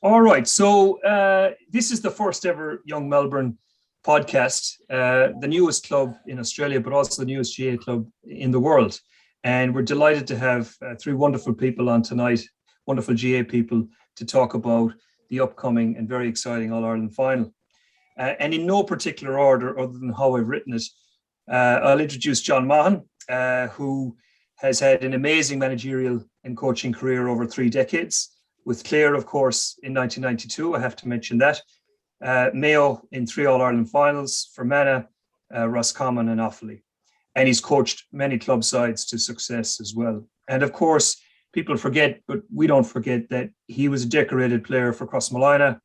All right. So this is the first ever Young Melbourne podcast, the newest club in Australia, but also the newest GA club in the world. And we're delighted to have three wonderful people on tonight, wonderful GA people, to talk about the upcoming and very exciting All-Ireland final. And in no particular order other than how I've written it, I'll introduce John Maughan, who has had an amazing managerial and coaching career over 3 decades. With Clare, of course, in 1992, I have to mention that. Mayo in 3 All-Ireland finals, Fermanagh, Roscommon and Offaly. And he's coached many club sides to success as well. And of course, people forget, but we don't forget, that he was a decorated player for Crossmolina.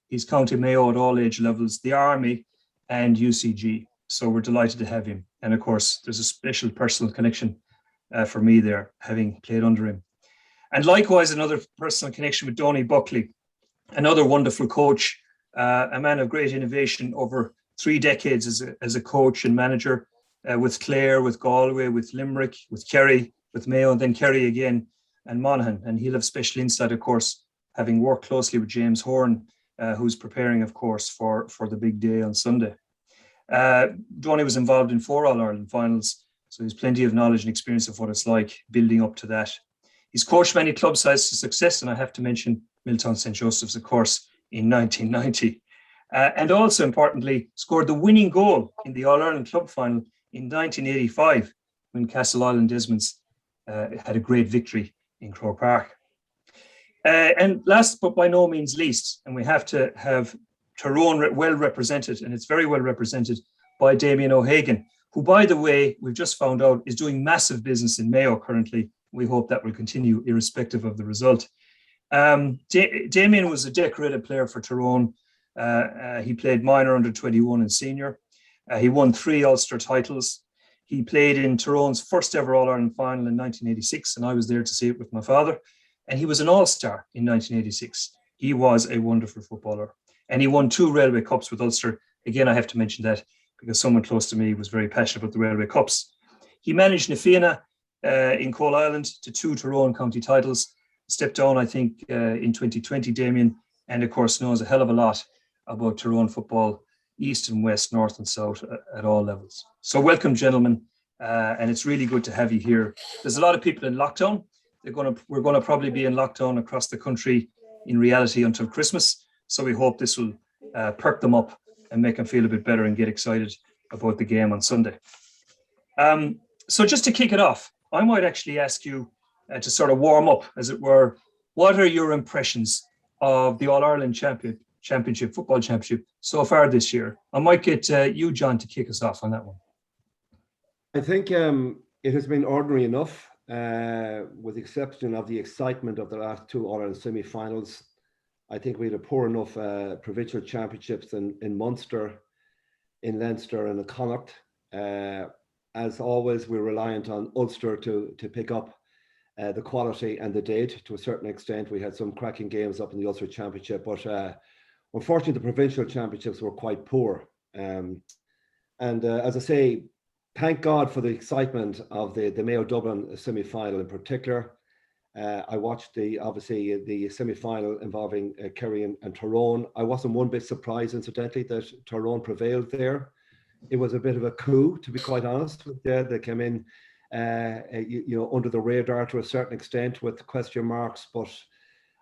He's County Mayo at all age levels, the Army and UCG. So we're delighted to have him. And of course, there's a special personal connection for me there, having played under him. And likewise, another personal connection with Donie Buckley, another wonderful coach, a man of great innovation over 3 decades as a coach and manager, with Clare, with Galway, with Limerick, with Kerry, with Mayo, and then Kerry again, and Monaghan. And he'll have special insight, of course, having worked closely with James Horn, who's preparing, of course, for the big day on Sunday. Donie was involved in 4 All-Ireland finals, so he's plenty of knowledge and experience of what it's like building up to that. He's coached many club sides to success, and I have to mention Milltown St. Joseph's, of course, in 1990. And also, importantly, scored the winning goal in the All-Ireland club final in 1985, when Castle Island Desmonds had a great victory in Croke Park. And last but by no means least, and we have to have Tyrone well represented, and it's very well represented by Damian O'Hagan, who, by the way, we've just found out is doing massive business in Mayo currently. We hope that will continue irrespective of the result. Damian was a decorated player for Tyrone. He played minor, under 21 and senior. He won 3 Ulster titles. He played in Tyrone's first ever All-Ireland final in 1986, and I was there to see it with my father. And he was an All-Star in 1986. He was a wonderful footballer. And he won 2 Railway Cups with Ulster. Again, I have to mention that because someone close to me was very passionate about the Railway Cups. He managed Na Fianna in Coal Island to 2 Tyrone county titles. Stepped down, I think, in 2020, Damian, and of course knows a hell of a lot about Tyrone football, east and west, north and south, at all levels. So welcome, gentlemen, and it's really good to have you here. There's a lot of people in lockdown. We're going to probably be in lockdown across the country in reality until Christmas. So we hope this will perk them up and make them feel a bit better and get excited about the game on Sunday. So just to kick it off, I might actually ask you to sort of warm up, as it were. What are your impressions of the All-Ireland Championship, Football Championship, so far this year? I might get you, John, to kick us off on that one. I think it has been ordinary enough, with the exception of the excitement of the last 2 All-Ireland semi-finals. I think we had a poor enough provincial championships in Munster, in Leinster and in Connacht. As always, we're reliant on Ulster to pick up the quality and the date. To a certain extent, we had some cracking games up in the Ulster Championship, but unfortunately, the provincial championships were quite poor. And as I say, thank God for the excitement of the Mayo Dublin semi-final in particular. I watched the semi-final involving Kerry and Tyrone. I wasn't one bit surprised, incidentally, that Tyrone prevailed there. It was a bit of a coup, to be quite honest. They came in, under the radar to a certain extent with question marks. But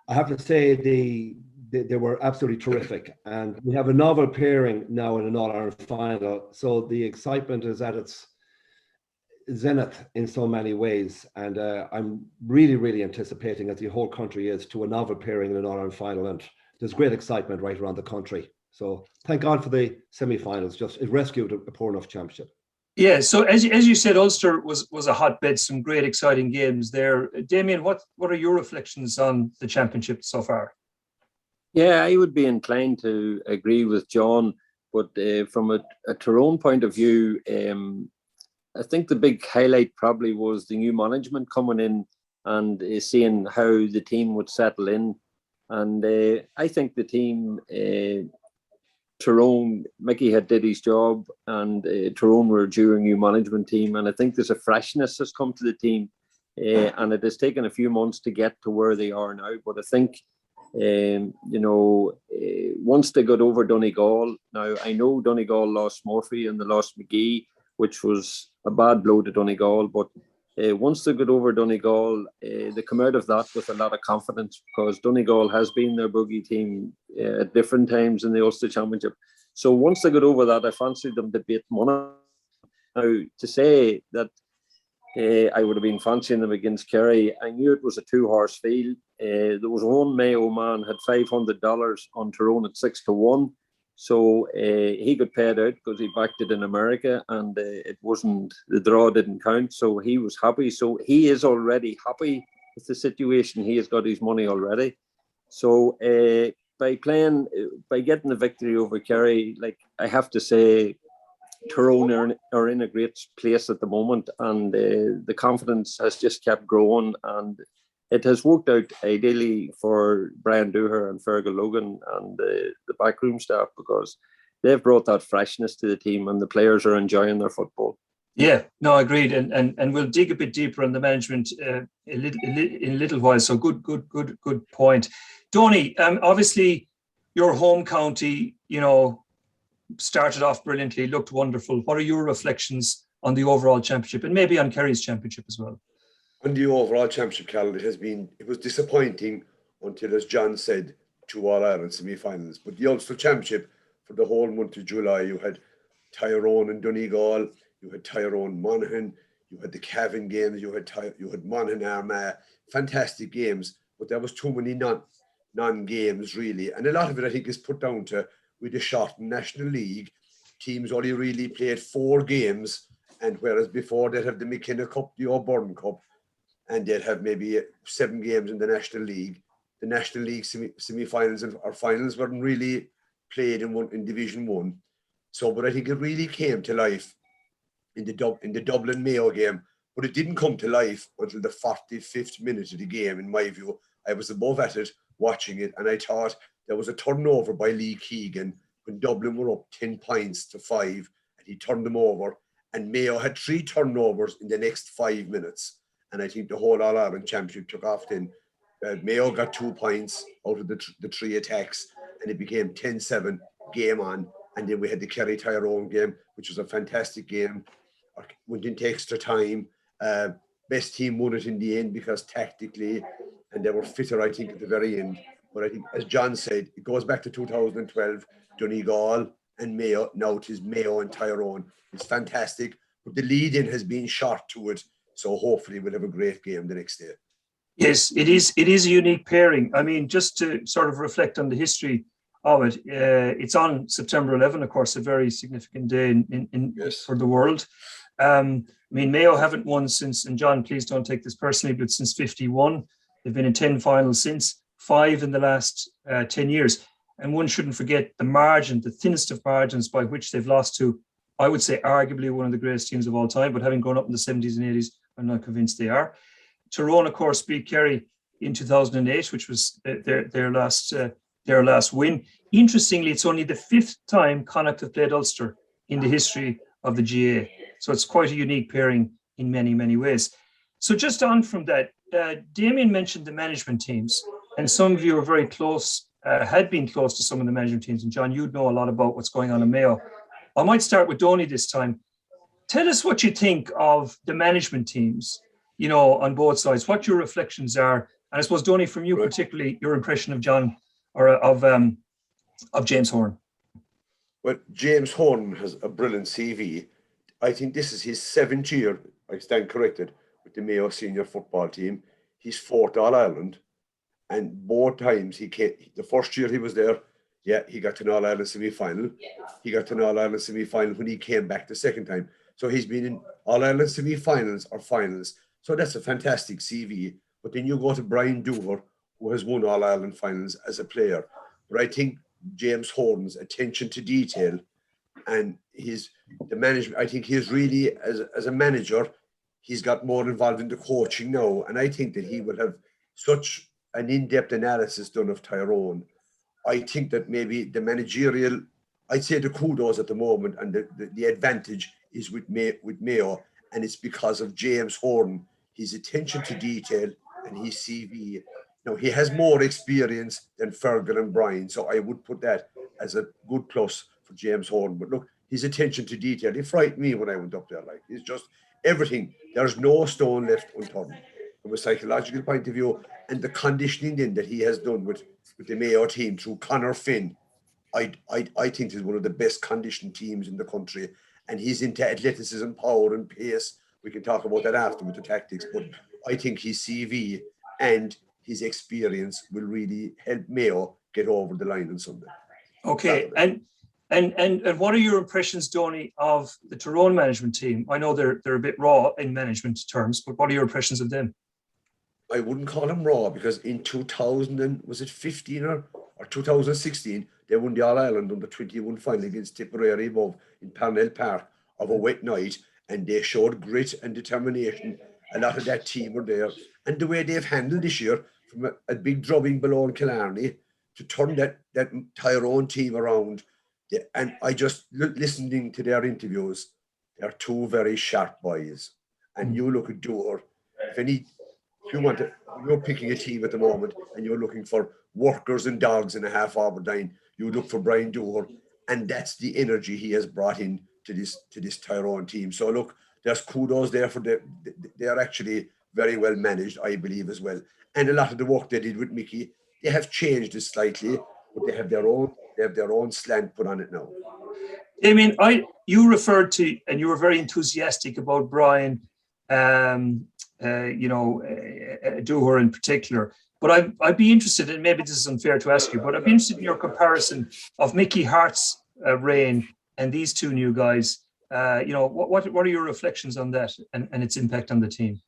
I have to say they were absolutely terrific. And we have a novel pairing now in an All-Ireland final. So the excitement is at its zenith in so many ways. And I'm really, really anticipating, as the whole country is, to a novel pairing in an All-Ireland final. And there's great excitement right around the country. So thank God for the semi-finals. It rescued a poor enough championship. Yeah, so as you said, Ulster was a hotbed, some great exciting games there. Damian, what are your reflections on the championship so far? Yeah, I would be inclined to agree with John, but from a Tyrone point of view, I think the big highlight probably was the new management coming in and seeing how the team would settle in. And I think the team... Tyrone, Mickey had did his job, and Tyrone were due a new management team, and I think there's a freshness that's come to the team, and it has taken a few months to get to where they are now. But I think Once they got over Donegal, now I know Donegal lost Murphy and they lost McGee, which was a bad blow to Donegal, but once they got over Donegal, they come out of that with a lot of confidence, because Donegal has been their bogey team at different times in the Ulster Championship. So once they got over that, I fancied them to beat Monaghan. Now, to say that I would have been fancying them against Kerry, I knew it was a two-horse field. There was one Mayo man had $500 on Tyrone at 6-1. So he got paid out because he backed it in America, and it wasn't, the draw didn't count. So he was happy. So he is already happy with the situation. He has got his money already. So by getting the victory over Kerry, like, I have to say, Tyrone are in a great place at the moment, and the confidence has just kept growing, and it has worked out ideally for Brian Dooher and Fergal Logan and the backroom staff, because they've brought that freshness to the team and the players are enjoying their football. Yeah, no, agreed. And we'll dig a bit deeper on the management in a little while. So good point. Donie, obviously your home county, started off brilliantly, looked wonderful. What are your reflections on the overall championship, and maybe on Kerry's championship as well? On the overall championship, Carol, it was disappointing until, as John said, 2 All-Ireland semi-finals. But the Ulster Championship, for the whole month of July, you had Tyrone and Donegal, you had Tyrone Monaghan, you had the Cavan games, you had Monaghan Armagh, fantastic games, but there was too many non-games really. And a lot of it, I think, is put down to, with the shortened National League, teams only really played 4 games, and whereas before they'd have the McKenna Cup, the O'Byrne Cup, and they'd have maybe 7 games in the National League. The National League semi-finals or finals weren't really played in Division 1. So, but I think it really came to life in the Dublin Mayo game, but it didn't come to life until the 45th minute of the game, in my view. I was above at it, watching it, and I thought there was a turnover by Lee Keegan when Dublin were up 10 points to 5, and he turned them over, and Mayo had 3 turnovers in the next 5 minutes. And I think the whole All-Ireland Championship took off then. Mayo got 2 points out of the 3 attacks, and it became 10-7, game on. And then we had the Kerry Tyrone game, which was a fantastic game. Went into extra time. Best team won it in the end because tactically, and they were fitter, I think, at the very end. But I think, as John said, it goes back to 2012, Donegal and Mayo. Now it is Mayo and Tyrone. It's fantastic. But the lead-in has been short to it. So hopefully we'll have a great game the next day. Yes, it is a unique pairing. I mean, just to sort of reflect on the history of it, it's on September 11, of course, a very significant day Yes. for the world. I mean, Mayo haven't won since, and John, please don't take this personally, but since 51. They've been in 10 finals since, 5 in the last 10 years. And one shouldn't forget the margin, the thinnest of margins by which they've lost to, I would say, arguably one of the greatest teams of all time, but having grown up in the 70s and 80s, I'm not convinced they are. Tyrone, of course, beat Kerry in 2008, which was their last win. Interestingly, it's only the 5th time Connacht have played Ulster in the history of the GA. So it's quite a unique pairing in many, many ways. So just on from that, Damian mentioned the management teams, and some of you are very close, had been close to some of the management teams. And John, you'd know a lot about what's going on in Mayo. I might start with Donie this time. Tell us what you think of the management teams, on both sides, what your reflections are. And I suppose, Donie, from you particularly, your impression of John or of James Horan. Well, James Horan has a brilliant CV. I think this is his 7th year, I stand corrected, with the Mayo senior football team. He's 4th All-Ireland. And both times he came, the first year he was there, he got to an All-Ireland semi-final. He got to an All-Ireland semi-final when he came back the second time. So he's been in All-Ireland semi-finals or finals. So that's a fantastic CV. But then you go to Brian Dooher, who has won All-Ireland finals as a player. But I think James Horan's attention to detail and the management, I think he's really, as a manager, he's got more involved in the coaching now. And I think that he will have such an in-depth analysis done of Tyrone. I think that maybe the managerial, I'd say the kudos at the moment and the advantage is with Mayo, and it's because of James Horan, his attention to detail and his CV. Now, he has more experience than Fergal and Brian, so I would put that as a good plus for James Horn. But look, his attention to detail, he frightened me when I went up there. Like, it's just everything. There's no stone left unturned from a psychological point of view, and the conditioning then that he has done with the Mayo team through Conor Finn. I think is one of the best conditioned teams in the country, and he's into athleticism, power, and pace. We can talk about that after with the tactics, but I think his CV and his experience will really help Mayo get over the line on Sunday. Okay, and what are your impressions, Donie, of the Tyrone management team? I know they're a bit raw in management terms, but what are your impressions of them? I wouldn't call them raw, because in 2015 or 2016 they won the All Ireland under 21 final against Tipperary above in Parnell Park of a wet night, and they showed grit and determination. A lot of that team were there, and the way they've handled this year from a big drubbing below in Killarney to turn that Tyrone team around. And I just listening to their interviews, they're two very sharp boys. And you look at Doher, you're picking a team at the moment and you're looking for workers and dogs in a half Aberdeen, you look for Brian Doher, and that's the energy he has brought in to this Tyrone team. So look, there's kudos there for they are actually very well managed, I believe, as well. And a lot of the work they did with Mickey, they have changed it slightly, but they have their own slant put on it now. Damian, you referred to, and you were very enthusiastic about Brian, Doher in particular. But I'd be interested, and maybe this is unfair to ask you, but I'd be interested in your comparison of Mickey Hart's reign and these two new guys. What are your reflections on that and its impact on the team?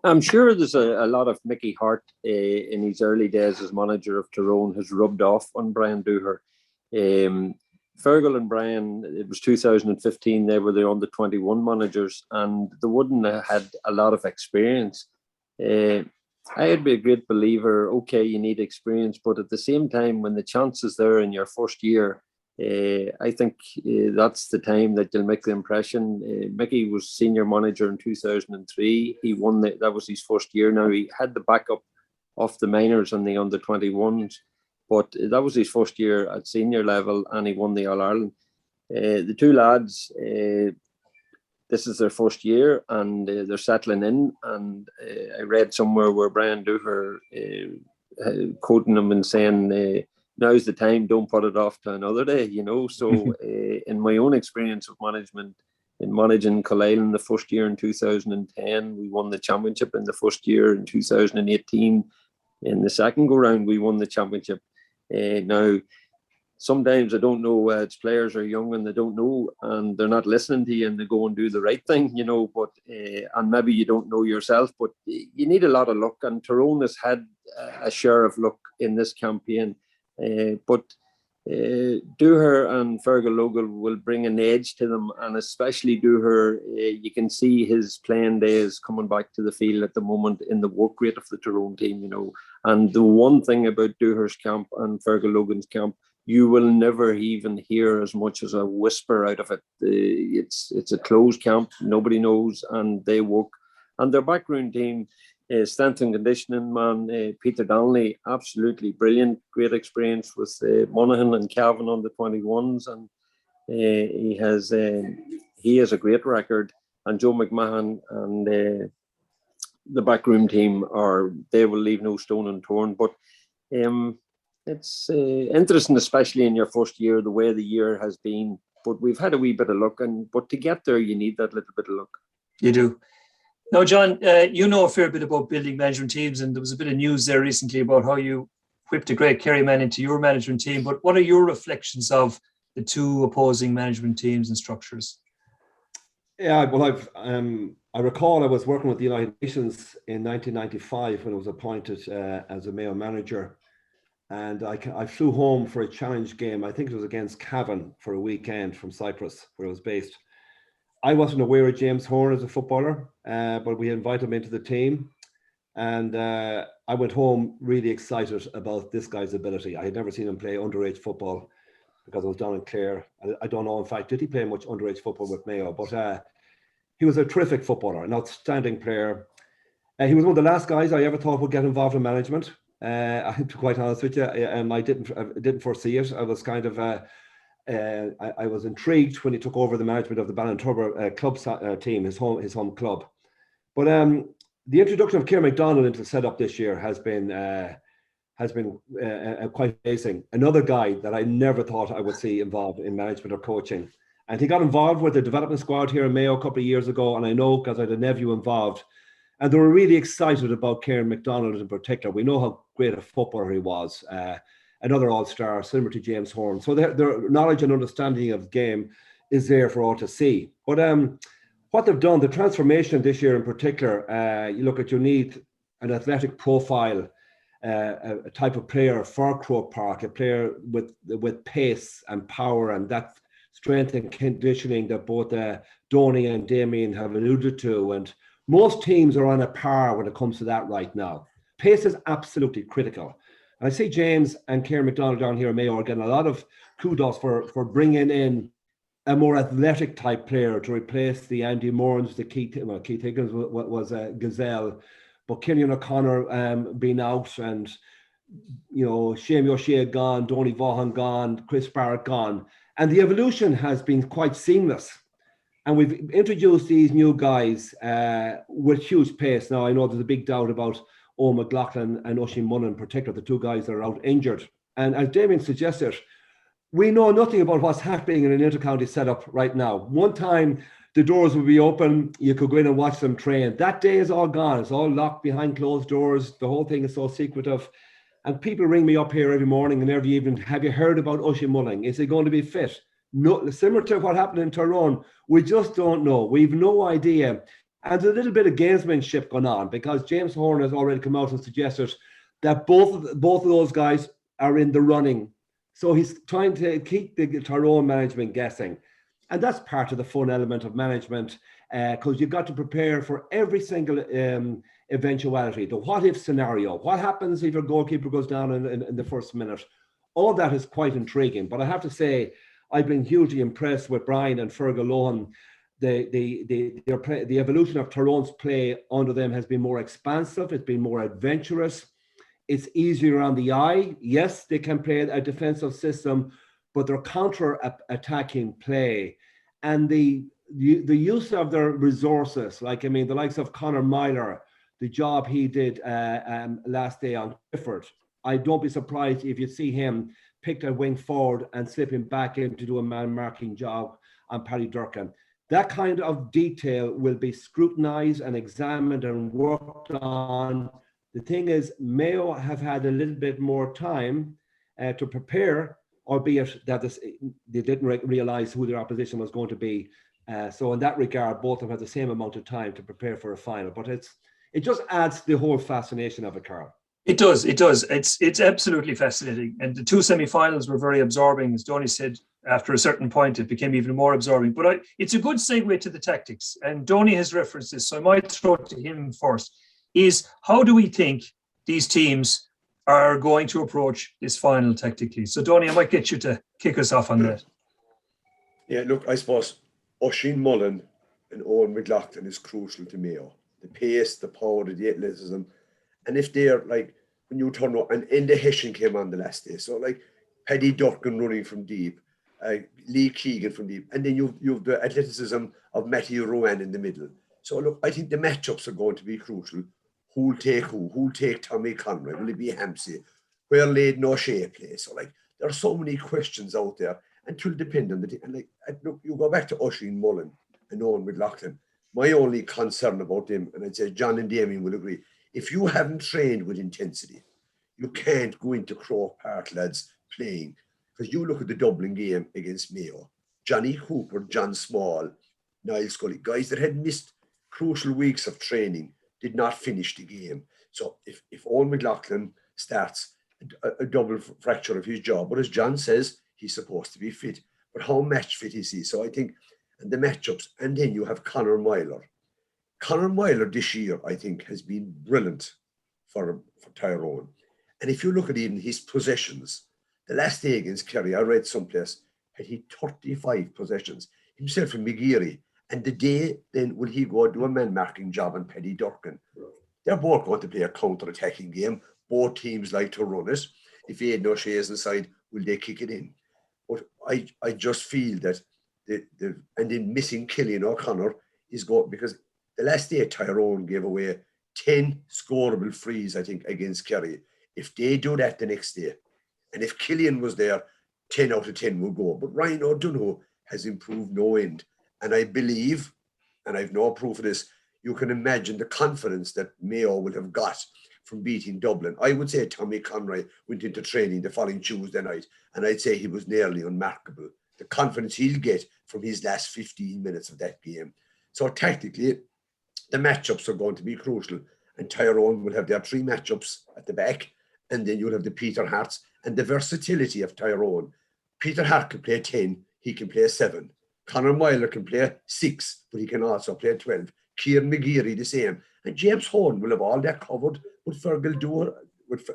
I'm sure there's a lot of Mickey Hart in his early days as manager of Tyrone has rubbed off on Brian Doher. Fergal and Brian, it was 2015, they were the under-21 managers, and they wouldn't have had a lot of experience. I'd be a great believer, okay, you need experience, but at the same time, when the chance is there in your first year, I think that's the time that you'll make the impression. Mickey was senior manager in 2003. He won that was his first year. Now, he had the backup of the minors and the under-21s, but that was his first year at senior level, and he won the All-Ireland. The two lads, this is their first year, and they're settling in. And I read somewhere where Brian Doher quoting them and saying, now's the time, don't put it off to another day, So in my own experience of management, in managing Carlisle in the first year in 2010, we won the championship in the first year in 2018. In the second go-round, we won the championship. Now, sometimes I don't know, it's players are young and they don't know, and they're not listening to you, and they go and do the right thing, but and maybe you don't know yourself, but you need a lot of luck, and Tyrone has had a share of luck in this campaign. But Doher and Fergal Logan will bring an edge to them, and especially Doher, you can see his playing days coming back to the field at the moment in the work rate of the Tyrone team, And the one thing about Doher's camp and Fergal Logan's camp, you will never even hear as much as a whisper out of it. It's a closed camp, nobody knows, and they work. And their background team, strength and conditioning man, Peter Donnelly, absolutely brilliant, great experience with Monaghan and Cavan on the 21s, and he has a great record. And Joe McMahon and the backroom team they will leave no stone unturned. But it's interesting, especially in your first year, the way the year has been. But we've had a wee bit of luck, but to get there, you need that little bit of luck. You do. Now, John, you know a fair bit about building management teams, and there was a bit of news there recently about how you whipped a great Kerryman into your management team. But what are your reflections of the two opposing management teams and structures? Yeah, well, I recall I was working with the United Nations in 1995 when I was appointed as a Mayo manager, and I flew home for a challenge game. I think it was against Cavan for a weekend from Cyprus, where I was based. I wasn't aware of James Horn as a footballer, but we invited him into the team. And I went home really excited about this guy's ability. I had never seen him play underage football because I was down in Clare. I don't know, in fact, did he play much underage football with Mayo? But he was a terrific footballer, an outstanding player. He was one of the last guys I ever thought would get involved in management. To be quite honest with you, I didn't foresee it. I was kind of I was intrigued when he took over the management of the Ballinturber club team, his home club. But the introduction of Kieran McDonald into the setup this year has been quite amazing. Another guy that I never thought I would see involved in management or coaching. And he got involved with the development squad here in Mayo a couple of years ago. And I know because I had a nephew involved. And they were really excited about Kieran McDonald in particular. We know how great a footballer he was. Another all-star, similar to James Horn. So their knowledge and understanding of the game is there for all to see. But what they've done, the transformation this year in particular, you look at, you need an athletic profile, a type of player for Croke Park, a player with pace and power and that strength and conditioning that both Donie and Damian have alluded to. And most teams are on a par when it comes to that right now. Pace is absolutely critical. And I see James and Kieran McDonald down here in Mayo are getting a lot of kudos for bringing in a more athletic type player to replace the Andy Moorans, the Keith Higgins was a Gazelle, but Killian O'Connor being out, and Shane O'Shea gone, Donie Vaughan gone, Chris Barrett gone, and the evolution has been quite seamless. And we've introduced these new guys with huge pace. Now I know there's a big doubt about Owen McLaughlin and Oisin Mullen in particular, the two guys that are out injured. And as Damian suggested, we know nothing about what's happening in an inter-county setup right now. One time the doors would be open, you could go in and watch them train. That day is all gone. It's all locked behind closed doors. The whole thing is so secretive. And people ring me up here every morning and every evening, have you heard about Oisin Mullen? Is he going to be fit? No, similar to what happened in Tyrone, we just don't know. We've no idea. And there's a little bit of gamesmanship going on because James Horn has already come out and suggested that both of those guys are in the running. So he's trying to keep the Tyrone management guessing. And that's part of the fun element of management because you've got to prepare for every single eventuality. The what-if scenario. What happens if your goalkeeper goes down in the first minute? All that is quite intriguing. But I have to say, I've been hugely impressed with Brian and Fergal Lohan. The evolution of Tyrone's play under them has been more expansive. It's been more adventurous. It's easier on the eye. Yes, they can play a defensive system, but their counter-attacking play and the use of their resources, the likes of Conor Myler, the job he did last day on Clifford. I don't be surprised if you see him picked a wing forward and slip him back in to do a man-marking job on Paddy Durcan. That kind of detail will be scrutinized and examined and worked on. The thing is, Mayo have had a little bit more time to prepare, albeit that they didn't realize who their opposition was going to be. So in that regard, both of them had the same amount of time to prepare for a final. But it just adds to the whole fascination of it, Carl. It does. It's absolutely fascinating. And the two semi-finals were very absorbing. As Donie said, after a certain point, it became even more absorbing. But it's a good segue to the tactics. And Donie has referenced this, so I might throw it to him first. Is how do we think these teams are going to approach this final tactically? So, Donie, I might get you to kick us off on that. Yeah, look, I suppose Oisin Mullen and Owen McLaughlin is crucial to Mayo. The pace, the power, the athleticism. And if they're like, when you turn up, and Enda Hessian came on the last day, so like Paddy Durcan running from deep, Lee Keegan from deep, and then you've the athleticism of Matthew Rowan in the middle. So look, I think the matchups are going to be crucial. Who'll take who? Who'll take Tommy Conroy? Will it be Hampsey? Where Laden O'Shea play? So like, there are so many questions out there, and it will depend on the team. And like, look, you go back to Oisin Mullen and Owen McLaughlin. My only concern about them, and I'd say John and Damian will agree, if you haven't trained with intensity, you can't go into Croke Park, lads, playing. Because you look at the Dublin game against Mayo, Johnny Hooper, John Small, Niall Scully, guys that had missed crucial weeks of training, did not finish the game. So if Owen McLaughlin starts a double fracture of his jaw, but as John says, he's supposed to be fit. But how match fit is he? So I think, and the matchups, and then you have Conor Myler. Conor Myler this year, I think, has been brilliant for Tyrone. And if you look at even his possessions, the last day against Kerry, I read someplace, had he 35 possessions, himself and McGeary. And the day then will he go do a man-marking job on Paddy Durcan. They're both going to play a counter-attacking game. Both teams like to run it. If Aidan O'Shea is inside, will they kick it in? But I just feel that and then missing Killian O'Connor is going, because the last day Tyrone gave away 10 scoreable frees, I think, against Kerry. If they do that the next day, and if Killian was there, 10 out of 10 will go. But Ryan O'Donoghue has improved no end. And I believe, and I've no proof of this, you can imagine the confidence that Mayo will have got from beating Dublin. I would say Tommy Conroy went into training the following Tuesday night, and I'd say he was nearly unmarkable. The confidence he'll get from his last 15 minutes of that game. So tactically, the matchups are going to be crucial. And Tyrone will have their 3 matchups at the back, and then you'll have the Peter Harts and the versatility of Tyrone. Peter Hart can play 10, he can play 7. Conor Myler can play 6, but he can also play 12. Kieran McGeary the same. And James Horn will have all that covered with Fergal Dore, with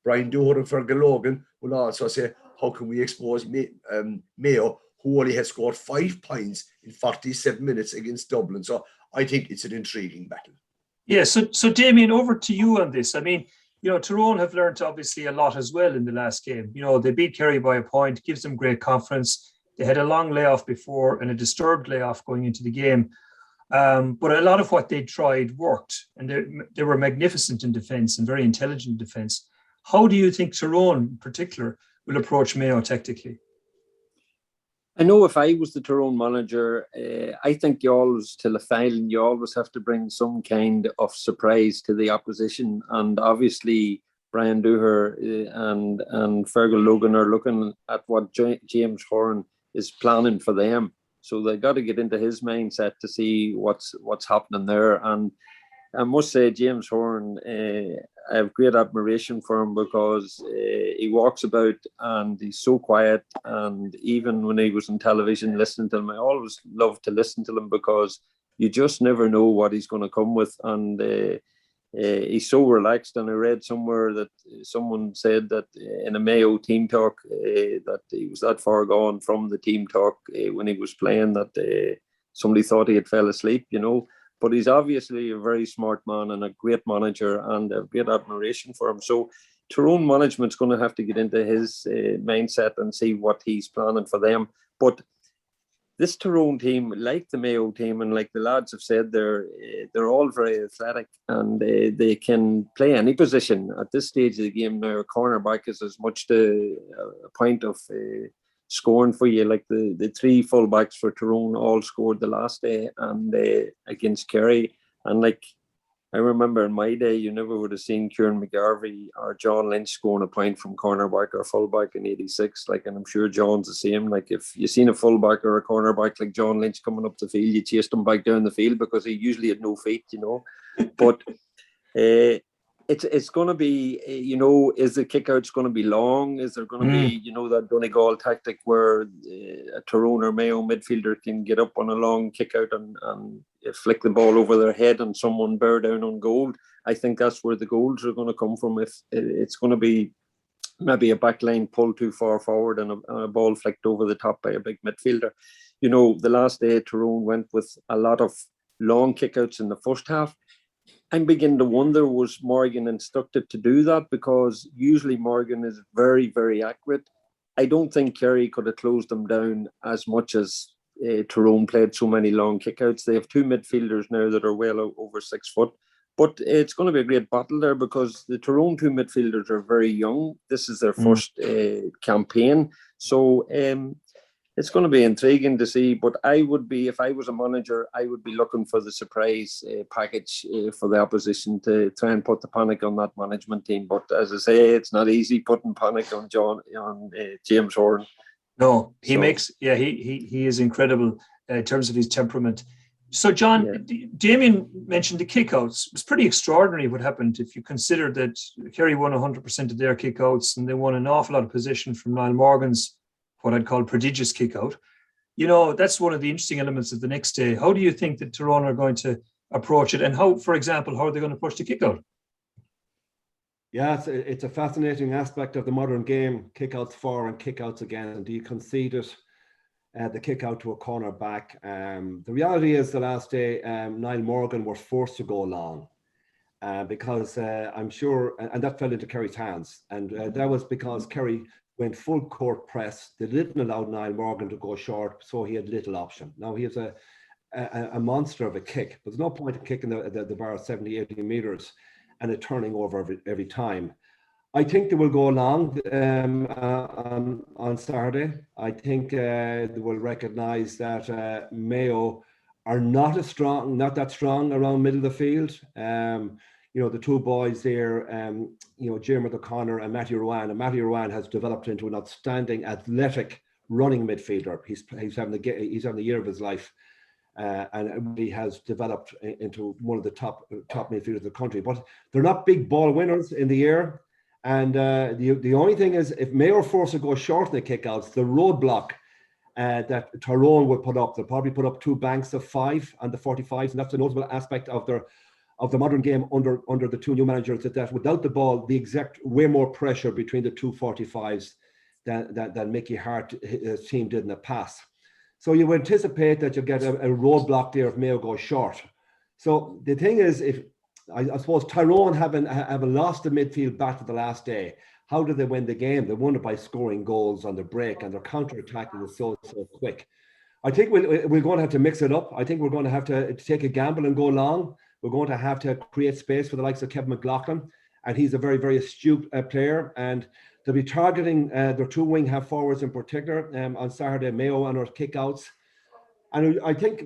Brian Dore and Fergal Logan will also say, how can we expose Mayo, who only has scored 5 points in 47 minutes against Dublin? So I think it's an intriguing battle. Yeah, so Damian, over to you on this. I mean, Tyrone have learned obviously a lot as well in the last game. They beat Kerry by a point, gives them great confidence. They had a long layoff before and a disturbed layoff going into the game. But a lot of what they tried worked, and they were magnificent in defence and very intelligent defence. How do you think Tyrone in particular will approach Mayo tactically? I know if I was the Tyrone manager, I think you always, till the final, you always have to bring some kind of surprise to the opposition. And obviously, Brian Dooher and Fergal Logan are looking at what James Horn is planning for them. So they got to get into his mindset to see what's happening there. And I must say, James Horn, I have great admiration for him because he walks about and he's so quiet. And even when he was on television listening to him, I always loved to listen to him because you just never know what he's going to come with. And he's so relaxed. And I read somewhere that someone said that in a Mayo team talk that he was that far gone from the team talk when he was playing that somebody thought he had fell asleep, But he's obviously a very smart man and a great manager, and a great admiration for him. So Tyrone management's going to have to get into his mindset and see what he's planning for them. But this Tyrone team, like the Mayo team, and like the lads have said, they're all very athletic, and they can play any position at this stage of the game. Now, a cornerback is as much a point of scoring for you. Like the 3 fullbacks for Tyrone all scored the last day and against Kerry. And like I remember in my day, you never would have seen Kieran McGarvey or John Lynch scoring a point from cornerback or fullback in '86. And I'm sure John's the same. Like if you seen a fullback or a cornerback like John Lynch coming up the field, you chased him back down the field because he usually had no feet, But it's going to be, is the kickouts going to be long? Is there going to be, that Donegal tactic where a Tyrone or Mayo midfielder can get up on a long kickout and flick the ball over their head and someone bear down on goal? I think that's where the goals are going to come from. If it's going to be maybe a backline pull too far forward and a ball flicked over the top by a big midfielder. The last day Tyrone went with a lot of long kickouts in the first half. I'm beginning to wonder, was Morgan instructed to do that? Because usually Morgan is very, very accurate. I don't think Kerry could have closed them down as much as Tyrone played so many long kickouts. They have 2 midfielders now that are well over 6 foot. But it's going to be a great battle there because the Tyrone 2 midfielders are very young. This is their first campaign. So it's going to be intriguing to see, but I would be, if I was a manager, I would be looking for the surprise package for the opposition to try and put the panic on that management team. But as I say, it's not easy putting panic on James Horn. No, he is incredible in terms of his temperament. So, John, Damian mentioned the kickouts. It was pretty extraordinary what happened if you consider that Kerry won 100% of their kickouts and they won an awful lot of possession from Niall Morgan's what I'd call prodigious kick-out. That's one of the interesting elements of the next day. How do you think that Tyrone are going to approach it? And how, for example, how are they going to approach the kick-out? Yeah, it's a fascinating aspect of the modern game, kick-outs for and kick-outs again. And do you concede it, the kick-out to a corner back? The reality is the last day, Niall Morgan were forced to go long. because I'm sure, and that fell into Kerry's hands. And that was because Kerry went full court press. They didn't allow Niall Morgan to go short, so he had little option. Now he has a monster of a kick. There's no point in kicking the bar 70, 80 meters and it turning over every time. I think they will go along on Saturday. I think they will recognise that Mayo are not that strong around middle of the field. The two boys there, Jim O'Connor and Matthew Rowan. And Matthew Rowan has developed into an outstanding, athletic running midfielder. He's having the year of his life. And he has developed into one of the top midfielders of the country. But they're not big ball winners in the air. And the only thing is, if Mayo are forced to go short in the kickouts, the roadblock that Tyrone will put up, they'll probably put up 2 banks of 5 on the 45s, and that's a notable aspect of the modern game under the 2 new managers. That without the ball, the exact way more pressure between the 2 45s than Mickey Hart's team did in the past. So you would anticipate that you'll get a roadblock there if Mayo goes short. So the thing is, if I suppose Tyrone having lost the midfield battle the last day, how did they win the game? They won it by scoring goals on the break, and their counter-attacking was so quick. I think we're going to have to mix it up. I think we're going to have to take a gamble and go long. We're going to have to create space for the likes of Kevin McLaughlin, and he's a very, very astute player. And they'll be targeting their 2 wing half forwards in particular on Saturday, Mayo and our kickouts. And I think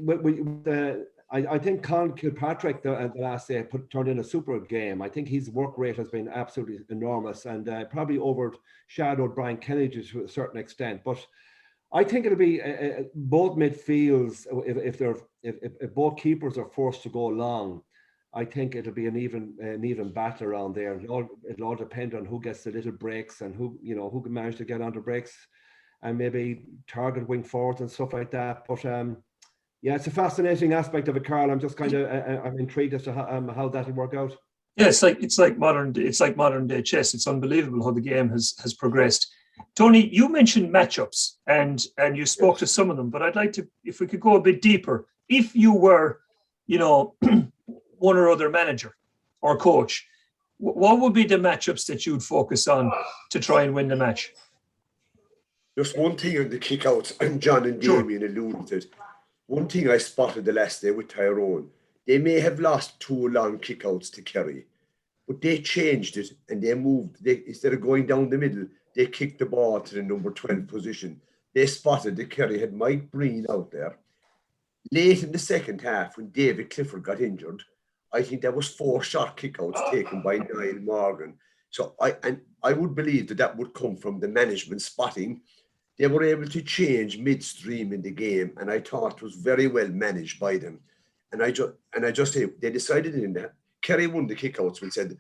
I think Colin Kilpatrick the last day turned in a super game. I think his work rate has been absolutely enormous, and probably overshadowed Brian Kennedy to a certain extent. But I think it'll be both midfields. If both keepers are forced to go long, I think it'll be an even battle around there. It'll all depend on who gets the little breaks and who can manage to get onto breaks, and maybe target wing forwards and stuff like that. But yeah, it's a fascinating aspect of it, Carl. I'm just kind of I'm intrigued as to how that will work out. Yeah, it's like modern day chess. It's unbelievable how the game has progressed. Tony, you mentioned matchups and you spoke to some of them, but I'd like to, if we could go a bit deeper. If you were, one or other manager or coach, what would be the matchups that you'd focus on to try and win the match? Just one thing on the kickouts, and John and Damian alluded to it. One thing I spotted the last day with Tyrone, they may have lost 2 long kickouts to Kerry, but they changed it and they moved. Instead of going down the middle, they kicked the ball to the number 12 position. They spotted that Kerry had Mike Breen out there. Late in the second half, when David Clifford got injured, I think there was 4 short kickouts taken by Niall Morgan. So I would believe that would come from the management spotting. They were able to change midstream in the game, and I thought it was very well managed by them. And I just say they decided in that Kerry won the kickouts. We said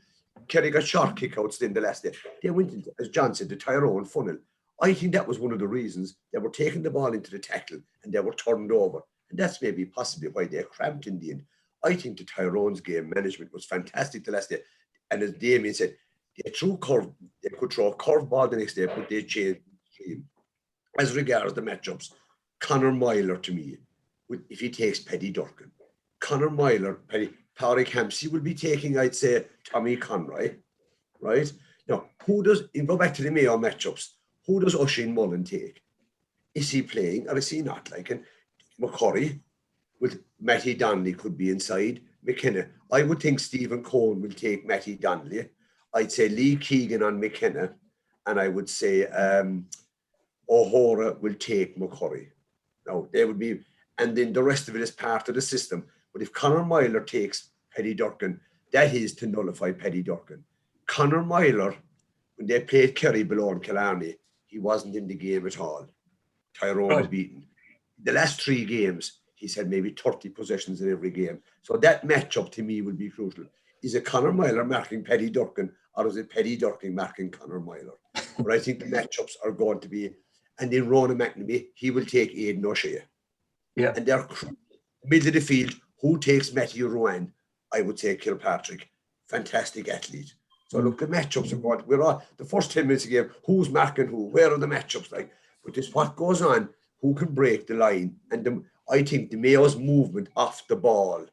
Kerry got short kickouts in the last day. They went into, as John said, the Tyrone funnel. I think that was one of the reasons they were taking the ball into the tackle and they were turned over. And that's maybe possibly why they cramped in the end. I think the Tyrone's game management was fantastic the last day. And as Damian said, they could throw a curveball the next day, but they changed stream. As regards the matchups, Conor Myler to me, if he takes Paddy Durcan, Conor Myler, Pádraig Hampsey will be taking, I'd say, Tommy Conroy, right? Now, go back to the Mayo matchups, who does Oisin Mullen take? Is he playing or is he not? Like McCurry with Matty Donnelly could be inside. McKenna, I would think Stephen Cohen will take Matty Donnelly. I'd say Lee Keegan on McKenna, and I would say O'Hora will take McCurry. Now, they would be, and then the rest of it is part of the system. But if Conor Myler takes Paddy Durcan, that is to nullify Paddy Durcan. Conor Myler, when they played Kerry below in Killarney, he wasn't in the game at all. Tyrone was beaten. The last 3 games, he's had maybe 30 possessions in every game. So that matchup to me will be crucial. Is it Conor Myler marking Paddy Durcan, or is it Paddy Durcan marking Conor Myler? But I think the matchups are going to be, and then Ronan McNamee, he will take Aidan O'Shea. Yeah. And they're middle of the field. Who takes Matthew Rowan? I would say Kilpatrick. Fantastic athlete. So look, the matchups are going. We're all the first 10 minutes of the game. Who's marking who? Where are the matchups like? But it's what goes on. Who can break the line? And I think the Mayo's movement off the ball,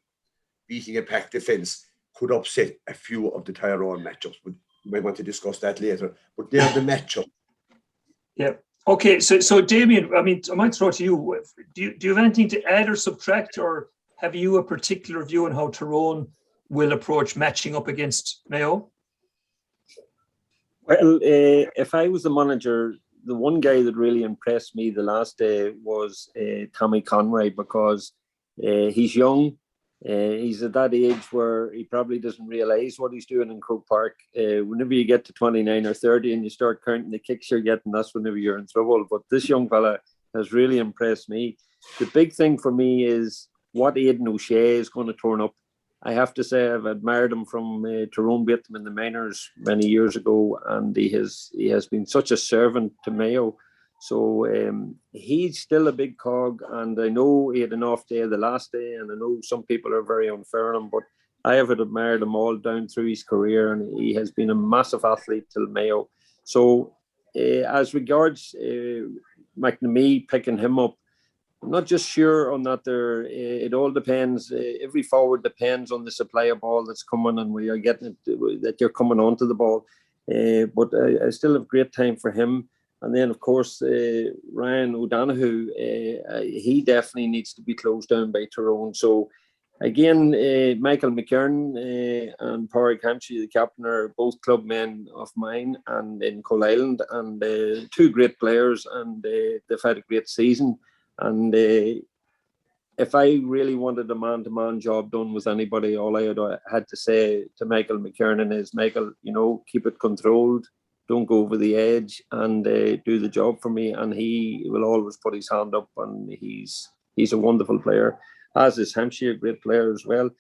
beating a packed defence, could upset a few of the Tyrone matchups. But we might want to discuss that later. But they're the matchup. Yeah. Okay. So Damian, I mean, I might throw to you. Do you have anything to add or subtract, or have you a particular view on how Tyrone will approach matching up against Mayo? Well, if I was the manager, the one guy that really impressed me the last day was Tommy Conway, because he's young. He's at that age where he probably doesn't realise what he's doing in Croke Park. Whenever you get to 29 or 30 and you start counting the kicks you're getting, that's whenever you're in trouble. But this young fella has really impressed me. The big thing for me is what Aidan O'Shea is going to turn up. I have to say I've admired him from Tyrone, beat them in the minors many years ago, and he has been such a servant to Mayo. So he's still a big cog, and I know he had an off day the last day, and I know some people are very unfair on him, but I have admired him all down through his career, and he has been a massive athlete till Mayo. So as regards McNamee picking him up, I'm not just sure on that. It all depends. Every forward depends on the supply of ball that's coming and where you're getting it, that you're coming onto the ball. But I still have great time for him. And then, of course, Ryan O'Donoghue, he definitely needs to be closed down by Tyrone. So, again, Michael McKern and Pádraig Hampshire, the captain, are both club men of mine and in Coal Island, and two great players, and they've had a great season. And if I really wanted a man-to-man job done with anybody, all I had to say to Michael McKernan is, Michael, keep it controlled, don't go over the edge, and do the job for me. And he will always put his hand up, and he's a wonderful player, as is Hampshire, a great player as well.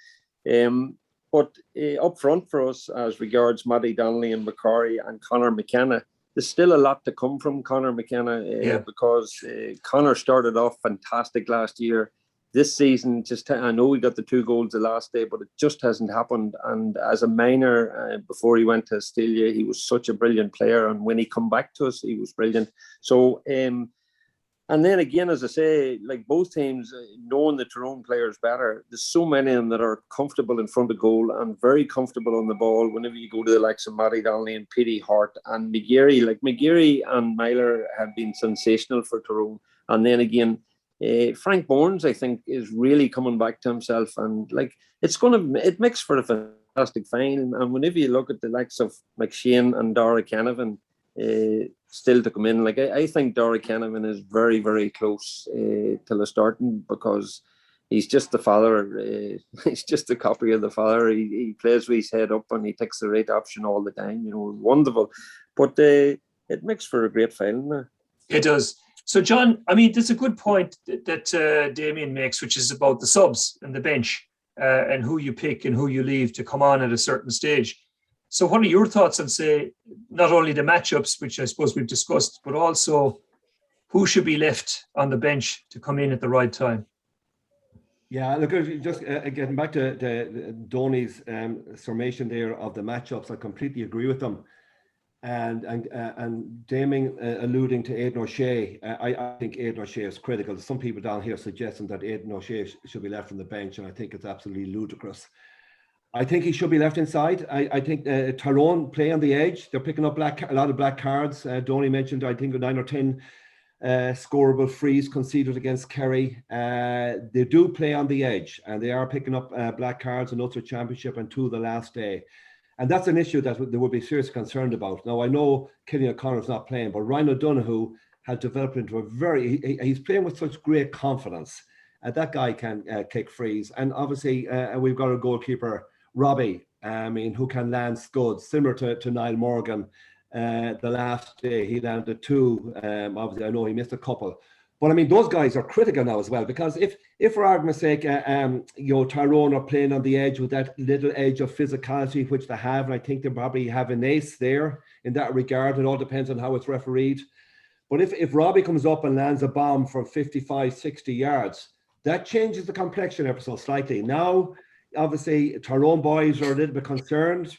But up front for us, as regards Matty Donnelly and Macquarie and Conor McKenna, there's still a lot to come from Conor McKenna because Conor started off fantastic last year. This season, I know he got the 2 goals the last day, but it just hasn't happened. And as a minor, before he went to Astilia, he was such a brilliant player. And when he come back to us, he was brilliant. So, and then again, as I say, like both teams, knowing the Tyrone players better, there's so many of them that are comfortable in front of goal and very comfortable on the ball. Whenever you go to the likes of Matty Donnelly and Petey Hart and McGeary, like McGeary and Myler have been sensational for Tyrone. And then again, Frank Bournes, I think, is really coming back to himself, and like it makes for a fantastic final. And whenever you look at the likes of McShane and Dara Canavan still to come in, like I think Dara Canavan is very, very close to the starting, because he's just the father. He's just a copy of the father. He plays with his head up and he takes the right option all the time. Wonderful. But it makes for a great final. It does. So, John, I mean, there's a good point that Damian makes, which is about the subs and the bench and who you pick and who you leave to come on at a certain stage. So what are your thoughts on, say, not only the matchups, which I suppose we've discussed, but also who should be left on the bench to come in at the right time? Yeah, look, just getting back to Donie's summation there of the matchups, I completely agree with them. And Damian alluding to Aidan O'Shea, I think Aidan O'Shea is critical. Some people down here suggesting that Aidan O'Shea should be left on the bench, and I think it's absolutely ludicrous. I think he should be left inside. I think Tyrone play on the edge. They're picking up a lot of black cards. Donie mentioned, I think, 9 or 10 scoreable frees conceded against Kerry. They do play on the edge, and they are picking up black cards in Ulster Championship and 2 the last day. And that's an issue that they would be seriously concerned about. Now, I know Killian O'Connor's not playing, but Ryan O'Donoghue has developed into he's playing with such great confidence. That guy can kick frees. And obviously, we've got a goalkeeper, Robbie, who can land scuds, similar to Niall Morgan. The last day, he landed 2. Obviously, I know he missed a couple. But I mean, those guys are critical now as well, because if for argument's sake, Tyrone are playing on the edge with that little edge of physicality, which they have, and I think they probably have an ace there in that regard. It all depends on how it's refereed. But if Robbie comes up and lands a bomb from 55, 60 yards, that changes the complexion ever so slightly. Now, obviously, Tyrone boys are a little bit concerned.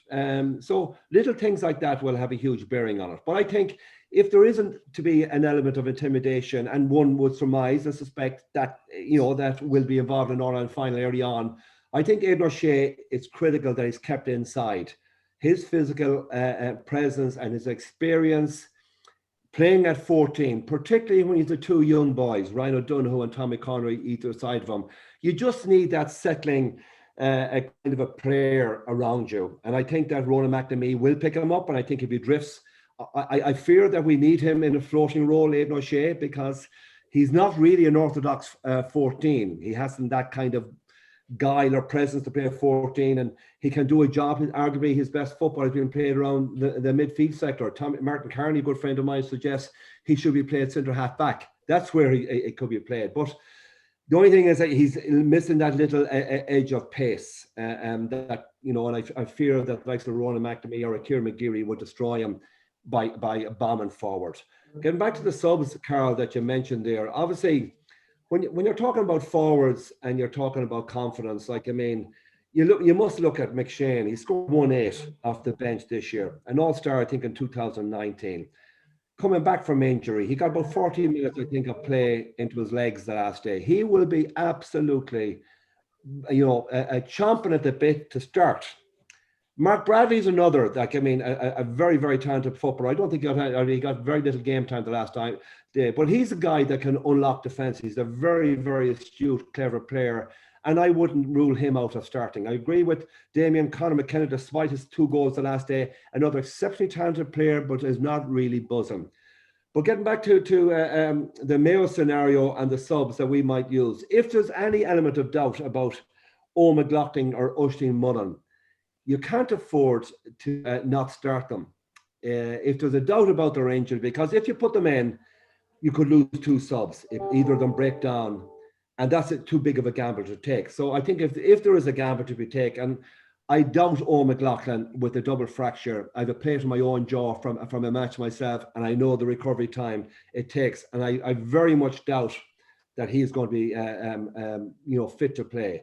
So little things like that will have a huge bearing on it. But I think if there isn't to be an element of intimidation, and one would surmise and suspect that, that will be involved in All-Ireland final early on, I think Aidan O'Shea, it's critical that he's kept inside. His physical presence and his experience playing at 14, particularly when he's the two young boys, Ryan O'Donoghue and Tommy Connery, either side of him, you just need that settling a kind of a player around you. And I think that Ronan McNamee will pick him up, and I think if he drifts, I fear that we need him in a floating role, Aidan O'Shea, because he's not really an orthodox 14. He hasn't that kind of guile or presence to play at 14, and he can do a job. Arguably his best football has been played around the midfield sector. Martin Carney, a good friend of mine, suggests he should be played centre half back. That's where it could be played. But the only thing is that he's missing that little edge of pace, and that, you know, and I fear that likes of Ronan McNamee or a Kieran McGeary would destroy him by bombing forward. Getting back to the subs, Carl, that you mentioned there, obviously, when you're talking about forwards and you're talking about confidence, like, I mean, you must look at McShane. He scored 1-8 off the bench this year, an all-star, I think, in 2019. Coming back from injury, he got about 40 minutes, I think, of play into his legs the last day. He will be absolutely, you know, a chomping at the bit to start. Mark Bradley's another, like, I mean, a very, very talented footballer. I don't think he got very little game time the last day, but he's a guy that can unlock defence. He's a very, very astute, clever player, and I wouldn't rule him out of starting. I agree with Damian. Conor McKenna, despite his 2 goals the last day, another exceptionally talented player, but is not really buzzing. But getting back to the Mayo scenario and the subs that we might use, if there's any element of doubt about Owen McLaughlin or Oisin Mullen, you can't afford to not start them. If there's a doubt about their injury, because if you put them in, you could lose 2 subs if either of them break down, and that's too big of a gamble to take. So I think if there is a gamble to be taken, I doubt Owen McLaughlin with a double fracture. I have a plate in my own jaw from a match myself, and I know the recovery time it takes, and I very much doubt that he's going to be fit to play.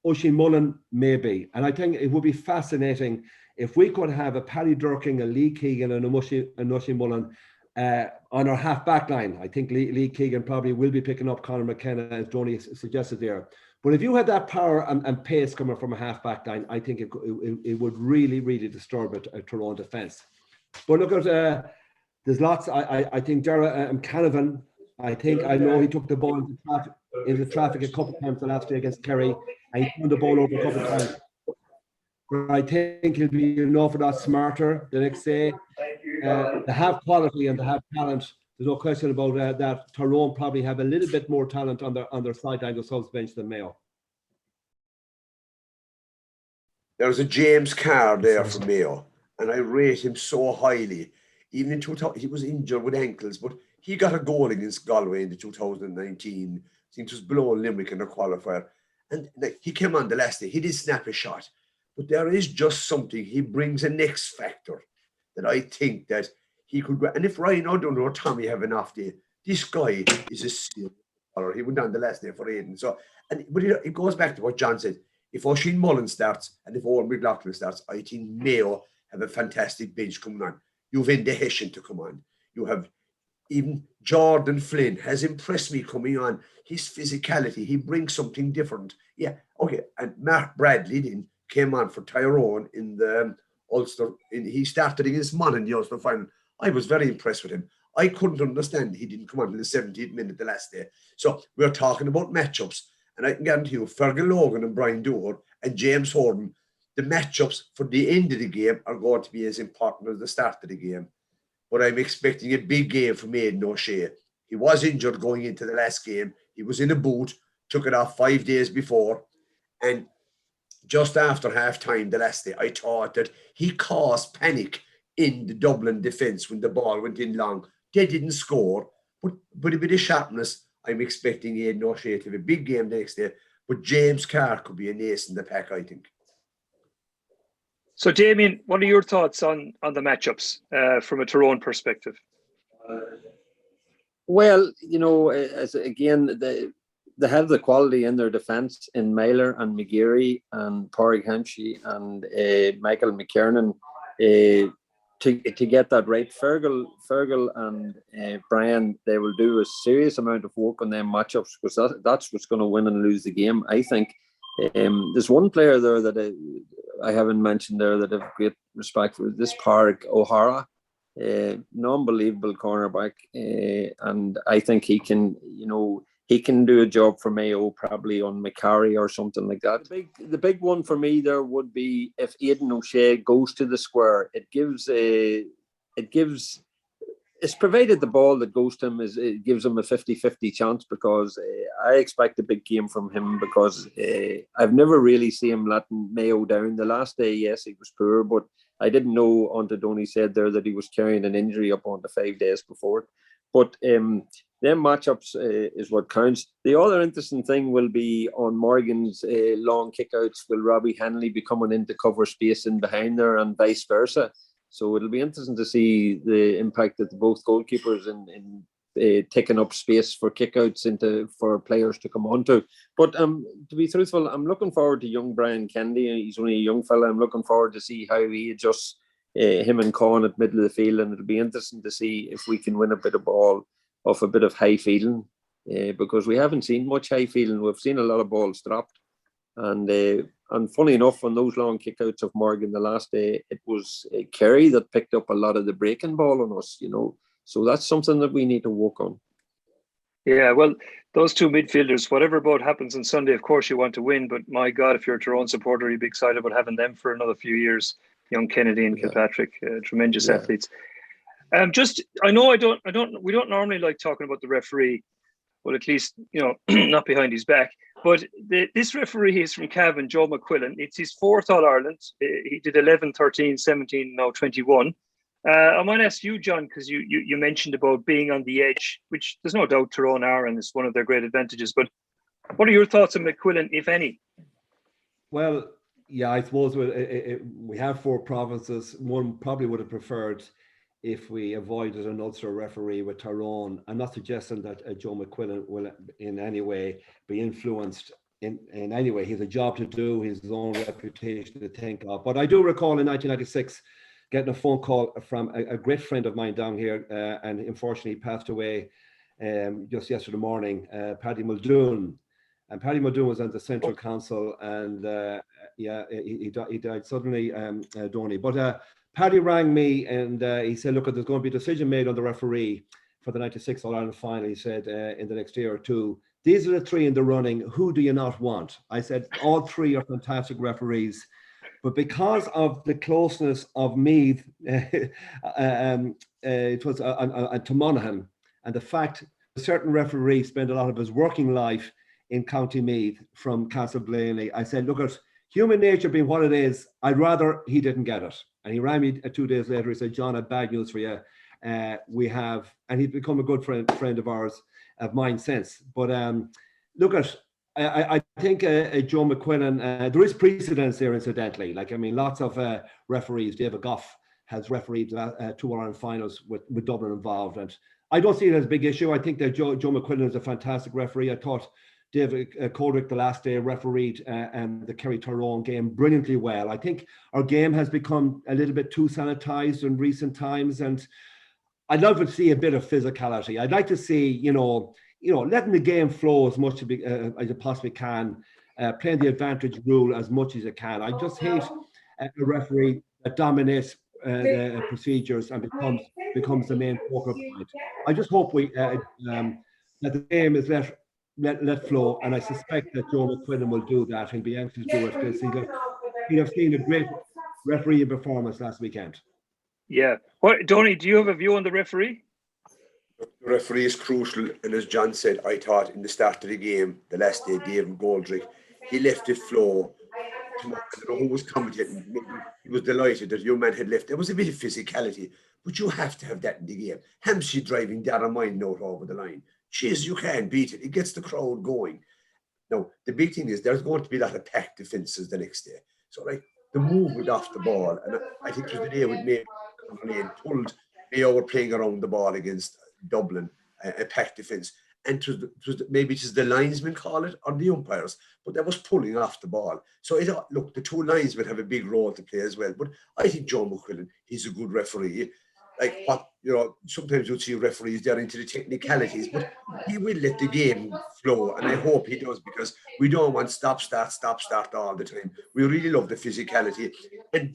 Oisin Mullen, maybe. And I think it would be fascinating if we could have a Paddy Durkin, a Lee Keegan, and an Oisin Mullen on our half-back line. I think Lee Keegan probably will be picking up Conor McKenna, as Donie suggested there. But if you had that power and pace coming from a half-back line, I think it would really, really disturb a Tyrone defence. But look at, there's lots. I think Dara Canavan, I know he took the ball into traffic a couple of times the last day against Kerry, and he turned the ball over a couple of times. But I think he'll be an awful lot smarter the next day. They have quality and they have talent. There's no question about that. Tyrone probably have a little bit more talent on their side angle subs bench than Mayo. There's a James Carr there for Mayo, and I rate him so highly. Even in 2000, he was injured with ankles, but he got a goal against Galway in the 2019. I think it was below Limerick in the qualifier. And he came on the last day. He did snap a shot. But there is just something. He brings an X factor that I think that he could. And if Ryan O'Donoghue or Tommy have an off day, this guy is a serious baller. He went on the last day for Aidan. So, but it goes back to what John said. If Oisin Mullen starts and if Owen McLaughlin starts, I think Mayo have a fantastic bench coming on. You have Enda Hessian to come on. You have even Jordan Flynn has impressed me coming on. His physicality, he brings something different. Yeah, okay. And Mark Bradley then came on for Tyrone in the Ulster. He started against Monaghan in the Ulster final. I was very impressed with him. I couldn't understand he didn't come on in the 17th minute the last day. So we're talking about matchups. And I can guarantee you, Fergal Logan and Brian Dore and James Horton, the matchups for the end of the game are going to be as important as the start of the game. But I'm expecting a big game from Aidan O'Shea. He was injured going into the last game. He was in a boot, took it off 5 days before. And just after half-time the last day, I thought that he caused panic in the Dublin defence when the ball went in long. They didn't score, but a bit of sharpness. I'm expecting Aidan O'Shea to have a big game the next day. But James Carr could be an ace in the pack, I think. So, Damian, what are your thoughts on the matchups from a Tyrone perspective? Well, you know, as again, they have the quality in their defence in Mailer and McGeary and Pádraig Hampshire and Michael McKiernan to get that right. Fergal and Brian, they will do a serious amount of work on them matchups because that's what's going to win and lose the game, I think. There's one player there that I haven't mentioned there that I have great respect for. This Park O'Hara, an unbelievable cornerback, and I think he can, he can do a job for Mayo probably on Macari or something like that. The big one for me there would be if Aidan O'Shea goes to the square. It's provided the ball that goes to him it gives him a 50-50 chance, because I expect a big game from him, because I've never really seen him letting Mayo down. The last day, yes, he was poor, but I didn't know until Donie said there that he was carrying an injury up on the 5 days before. But them matchups is what counts. The other interesting thing will be on Morgan's long kickouts. Will Robbie Henley be coming into cover space in behind there, and vice versa? So it'll be interesting to see the impact that both goalkeepers in taking up space for kickouts for players to come onto. But to be truthful, I'm looking forward to young Brian Kennedy. He's only a young fella. I'm looking forward to see how he adjusts him and Con at middle of the field, and it'll be interesting to see if we can win a bit of ball off a bit of high feeling, because we haven't seen much high feeling. We've seen a lot of balls dropped. And funny enough, on those long kickouts of Morgan the last day, it was Kerry that picked up a lot of the breaking ball on us, So that's something that we need to work on. Yeah, well, those two midfielders, whatever boat happens on Sunday, of course you want to win. But my God, if you're a Tyrone supporter, you'd be excited about having them for another few years. Young Kennedy and Kilpatrick, tremendous athletes. I know we don't normally like talking about the referee. Well, at least, not behind his back. But this referee is from Cavan, Joe McQuillan. It's his fourth All-Ireland. He did 11, 13, 17, now 21. I might ask you, John, because you mentioned about being on the edge, which there's no doubt Tyrone are, and it's one of their great advantages. But what are your thoughts on McQuillan, if any? Well, yeah, I suppose we have 4 provinces. One probably would have preferred if we avoided an Ulster referee with Tyrone. I'm not suggesting that Joe McQuillan will in any way be influenced in any way. He has a job to do, his own reputation to think of. But I do recall in 1996 getting a phone call from a great friend of mine down here, and unfortunately passed away just yesterday morning, Paddy Muldoon. And Paddy Muldoon was on the Central Council, and he died suddenly, Donie. But Paddy rang me and he said, look, there's going to be a decision made on the referee for the 96 All-Ireland final. He said, in the next year or two, these are the 3 in the running. Who do you not want? I said, all 3 are fantastic referees. But because of the closeness of Meath, it was to Monaghan, and the fact a certain referee spent a lot of his working life in County Meath from Castleblaney, I said, look, at human nature being what it is, I'd rather he didn't get it. And he rang me 2 days later. He said, John, I have bad news for you. We have, and he's become a good friend of ours, of mine since. But look, at I think Joe McQuillan, there is precedence there, incidentally. Lots of referees. David Goff has refereed 2 All-Ireland finals with Dublin involved. And I don't see it as a big issue. I think that Joe McQuillan is a fantastic referee. I thought David Coldrick the last day refereed the Kerry-Tyrone game brilliantly well. I think our game has become a little bit too sanitized in recent times, and I'd love to see a bit of physicality. I'd like to see, letting the game flow as much as it possibly can, playing the advantage rule as much as it can. I just hate a referee that dominates the procedures and becomes the main focal point. I just hope that the game is let flow, and I suspect that Joe McQuillan will do that and be anxious to do it, because he'd have seen a great refereeing performance last weekend. Yeah. Donie, do you have a view on the referee? The referee is crucial, and as John said, I thought in the start of the game, the last day, David Goldrick, he left it flow. I don't know who was commentating. He was delighted that your man had left. There was a bit of physicality, but you have to have that in the game. Hampshire driving Darren Mine note over the line. Jeez, you can't beat it. It gets the crowd going. Now, the big thing is there's going to be a lot of packed defences the next day. So, the movement off the ball, and I think it was the day with Mayo and told Mayo were playing around the ball against Dublin, a packed defence. And maybe it was the linesmen call it, or the umpires, but that was pulling off the ball. So, look, the 2 linesmen have a big role to play as well. But I think Joe McQuillan, he's a good referee. like what, you know, sometimes you'll see referees, they're into the technicalities, but he will let the game flow, and I hope he does, because we don't want stop, start all the time. We really love the physicality, and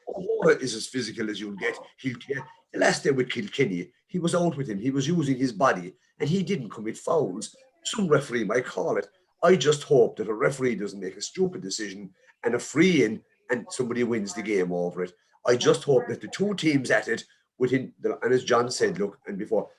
O'Hora is as physical as you'll get. The last day with Kilkenny, he was out with him, he was using his body, and he didn't commit fouls. Some referee might call it. I just hope that a referee doesn't make a stupid decision and a free in and somebody wins the game over it. I just hope that the two teams at it, and as John said, look, and before,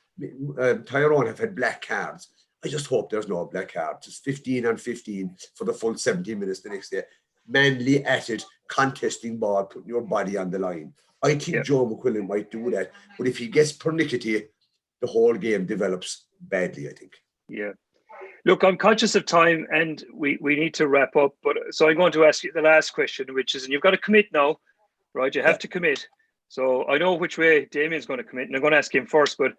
Tyrone have had black cards. I just hope there's no black cards. It's 15 on 15 for the full 70 minutes the next day. Manly at it, contesting ball, putting your body on the line. I think Joe McQuillan might do that, but if he gets pernickety, the whole game develops badly, I think. Yeah. Look, I'm conscious of time and we need to wrap up, but so I'm going to ask you the last question, which is, and you've got to commit now, right? You have to commit. So I know which way Damian's going to commit, and I'm going to ask him first, but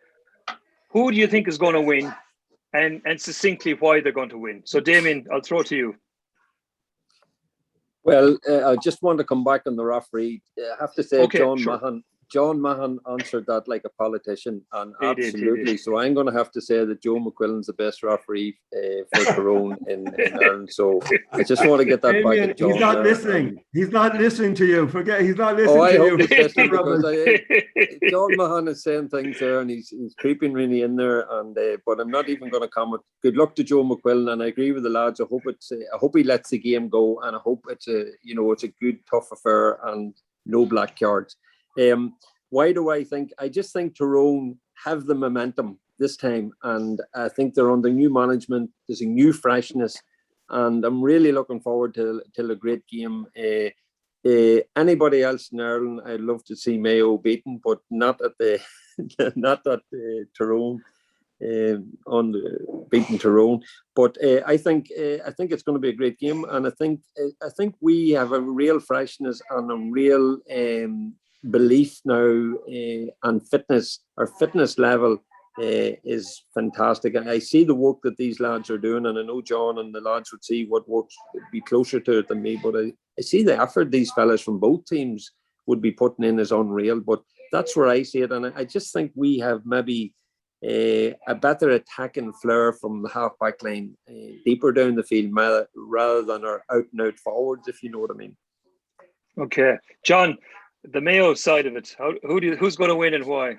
who do you think is going to win, and succinctly why they're going to win? So Damian, I'll throw to you. Well, I just want to come back on the referee. I have to say, Okay, sure. John Maughan answered that like a politician, and He absolutely. did. So I'm going to have to say that Joe McQuillan's the best referee for Tyrone in Ireland. So I just want to get that back at John. He's not listening. He's not listening to you. Forget, he's not listening to you. I hope he's listening, because John Maughan is saying things there, and he's creeping really in there. And but I'm not even going to comment. Good luck to Joe McQuillan, and I agree with the lads. I hope he lets the game go, and I hope it's a good, tough affair and no black cards. Why do I think? I just think Tyrone have the momentum this time, and I think they're under new management. There's a new freshness, and I'm really looking forward to a great game. Anybody else in Ireland, I'd love to see Mayo beaten, but not at Tyrone. On the beating Tyrone, but I think it's going to be a great game, and I think we have a real freshness and a real belief now, and fitness. Our fitness level is fantastic, and I see the work that these lads are doing, and I know John and the lads would see what works, be closer to it than me, but I see the effort these fellas from both teams would be putting in is unreal. But that's where I see it, and I just think we have maybe a better attacking flair from the half-back line, deeper down the field, rather than our out-and-out forwards, if you know what I mean. Okay, John, the Mayo side of it, who's going to win and why?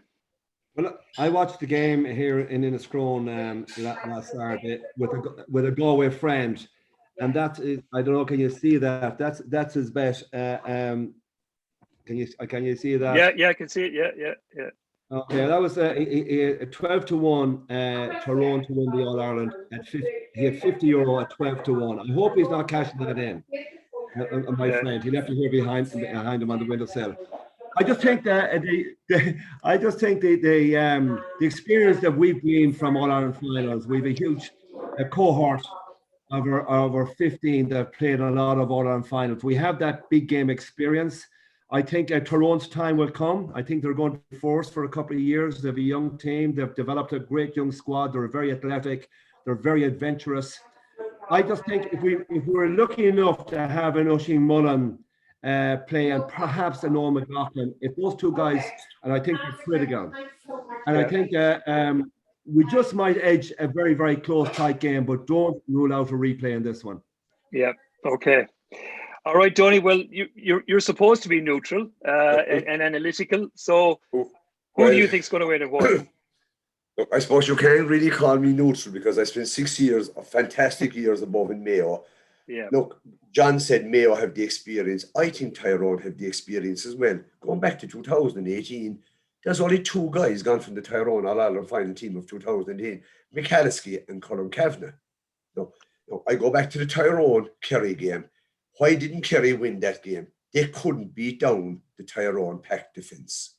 Well, I watched the game here in Inniscrone last Saturday with a Galway friend, and that is, I don't know, can you see that? That's his bet. Can you see that? Yeah, I can see it. Yeah. Okay, that was a 12-1 Tyrone to win the All Ireland at 50. He had €50 at 12-1. I hope he's not cashing that in. My friend, he left it here behind him on the windowsill. I just think that the experience that we've gained from All Ireland finals, we've a huge cohort of our 15 that have played a lot of All Ireland finals. We have that big game experience. I think Tyrone's time will come. I think they're going to be forced for a couple of years. They have a young team. They've developed a great young squad. They're very athletic. They're very adventurous. I just think if we're lucky enough to have an Oisin Mullen play, and perhaps a Noel McLaughlin, if those two guys, and I think they're critical. And I think we just might edge a very, very close, tight game, but don't rule out a replay in this one. Yeah. Okay. All right, Donie. Well, you're supposed to be neutral and analytical. So, who do you think's going to win and why? Look, I suppose you can't really call me neutral, because I spent 6 years of fantastic years above in Mayo. Yeah. Look, John said Mayo have the experience. I think Tyrone have the experience as well. Going back to 2018, there's only two guys gone from the Tyrone All-Ireland final team of 2018, McCalliskey and Colin Kavanagh. No, I go back to the Tyrone-Kerry game. Why didn't Kerry win that game? They couldn't beat down the Tyrone pack defence.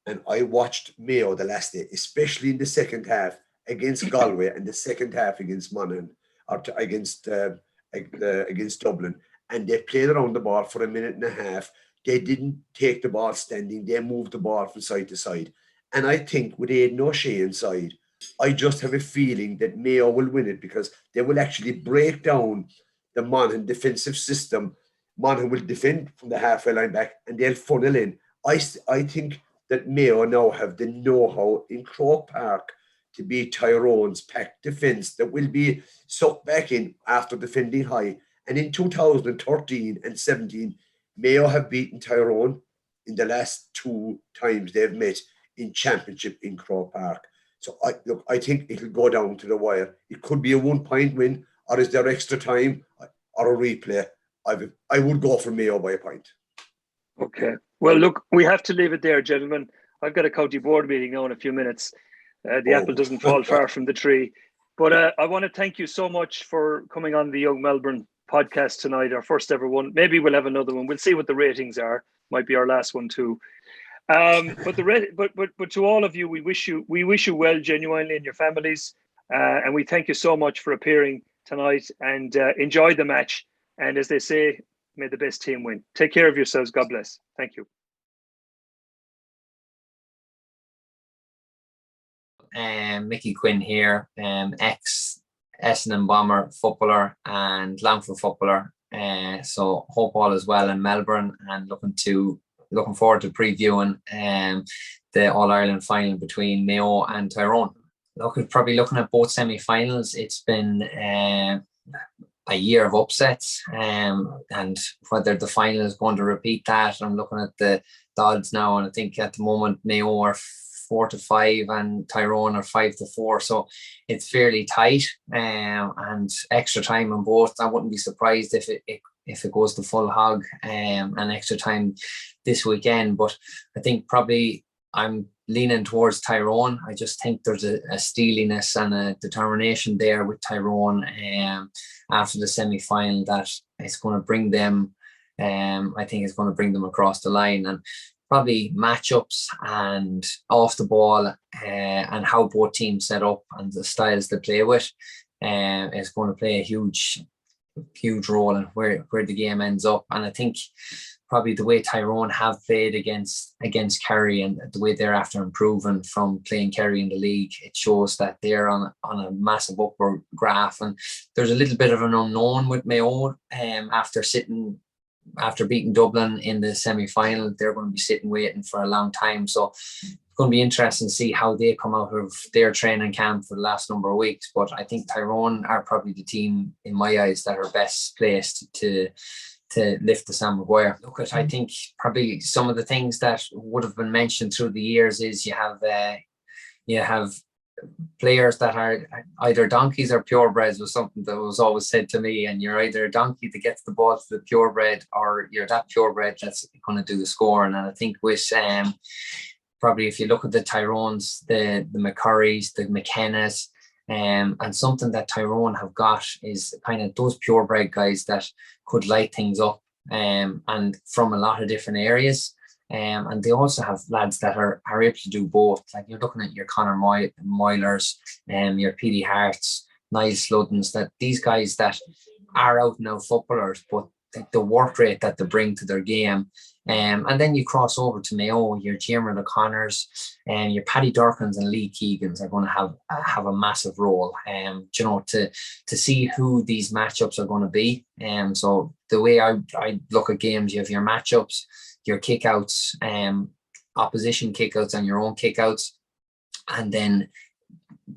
And I watched Mayo the last day, especially in the second half against Galway and the second half against Monaghan, or against Dublin. And they played around the ball for a minute and a half. They didn't take the ball standing. They moved the ball from side to side. And I think with Aidan O'Shea inside, I just have a feeling that Mayo will win it, because they will actually break down the Monaghan defensive system. Monaghan will defend from the halfway line back, and they'll funnel in. I think that Mayo now have the know-how in Croke Park to beat Tyrone's packed defence that will be sucked back in after defending high. And in 2013 and 17, Mayo have beaten Tyrone in the last 2 times they've met in championship in Croke Park. So I think it'll go down to the wire. It could be a 1-point win, or is there extra time or a replay? I would go for Mayo by a point. Okay. Well, look, we have to leave it there, gentlemen. I've got a county board meeting now in a few minutes. The apple doesn't fall far from the tree. But I want to thank you so much for coming on the Young Melbourne podcast tonight, our first ever one. Maybe we'll have another one. We'll see what the ratings are. Might be our last one too. But to all of you, we wish you well genuinely and your families. And we thank you so much for appearing tonight, and enjoy the match. And as they say, may the best team win. Take care of yourselves. God bless. Thank you. Mickey Quinn here, ex Essendon Bomber footballer and Longford footballer. So hope all is well in Melbourne, and looking forward to previewing the All Ireland final between Mayo and Tyrone. Probably looking at both semi-finals, it's been a year of upsets, and whether the final is going to repeat that. I'm looking at the odds now, and I think at the moment Mayo are 4-5 and Tyrone are 5-4, so it's fairly tight, and extra time on both. I wouldn't be surprised if it goes to full hog, and extra time this weekend. But I think probably I'm leaning towards Tyrone. I just think there's a steeliness and a determination there with Tyrone after the semi-final that it's going to bring them. I think it's going to bring them across the line, and probably matchups and off the ball and how both teams set up and the styles they play with is going to play a huge role in where the game ends up. And I think probably the way Tyrone have played against Kerry, and the way they're after improving from playing Kerry in the league, it shows that they're on a massive upward graph. And there's a little bit of an unknown with Mayo after beating Dublin in the semi-final. They're going to be sitting waiting for a long time. So it's going to be interesting to see how they come out of their training camp for the last number of weeks. But I think Tyrone are probably the team, in my eyes, that are best placed to lift the Sam Maguire. Look, I think probably some of the things that would have been mentioned through the years is you have players that are either donkeys or purebreds, was something that was always said to me, and you're either a donkey that gets the ball to the purebred, or you're that purebred that's going to do the scoring. And I think with probably if you look at the Tyrones, the McCurrys, the McKennas, and something that Tyrone have got is kind of those purebred guys that could light things up, and from a lot of different areas. And they also have lads that are able to do both. Like you're looking at your Conor Moylers, your Petey Harts, Niles Sluddens, that these guys that are out and out footballers, but the work rate that they bring to their game. And then you cross over to Mayo, your Jimmer O'Connors, and your Paddy Durkins and Lee Keegans are going to have a massive role. To see who these matchups are going to be. So the way I look at games, you have your matchups, your kickouts, opposition kickouts and your own kickouts, and then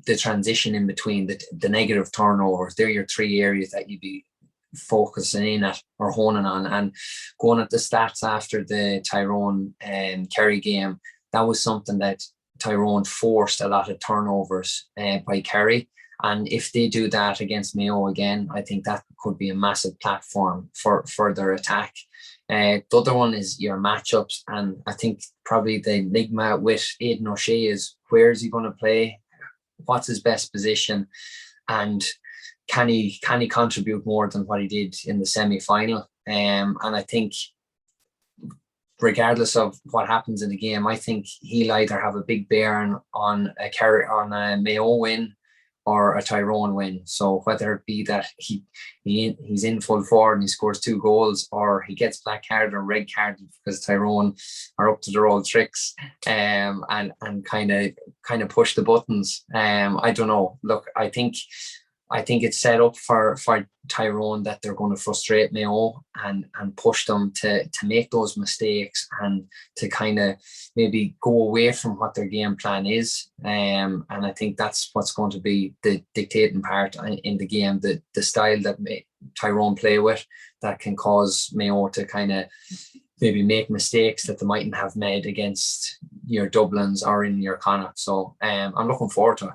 the transition in between, the negative turnovers. They're your 3 areas that you'd be focusing in at or honing on. And going at the stats after the Tyrone and Kerry game, that was something that Tyrone forced a lot of turnovers by Kerry. And if they do that against Mayo again, I think that could be a massive platform for their attack. The other one is your matchups, and I think probably the enigma with Aidan O'Shea is, where is he going to play? What's his best position? And can he contribute more than what he did in the semi-final? And I think regardless of what happens in the game, I think he'll either have a big bearing on a Mayo win or a Tyrone win. So whether it be that he's in full forward and he scores 2 goals, or he gets black carded or red carded because Tyrone are up to their old tricks, and kind of push the buttons. I don't know. Look, I think I think it's set up for Tyrone that they're going to frustrate Mayo and push them to make those mistakes and to kind of maybe go away from what their game plan is. And I think that's what's going to be the dictating part in the game, the style that Tyrone play with, that can cause Mayo to kind of maybe make mistakes that they mightn't have made against your Dublins or in your Connacht. So I'm looking forward to it.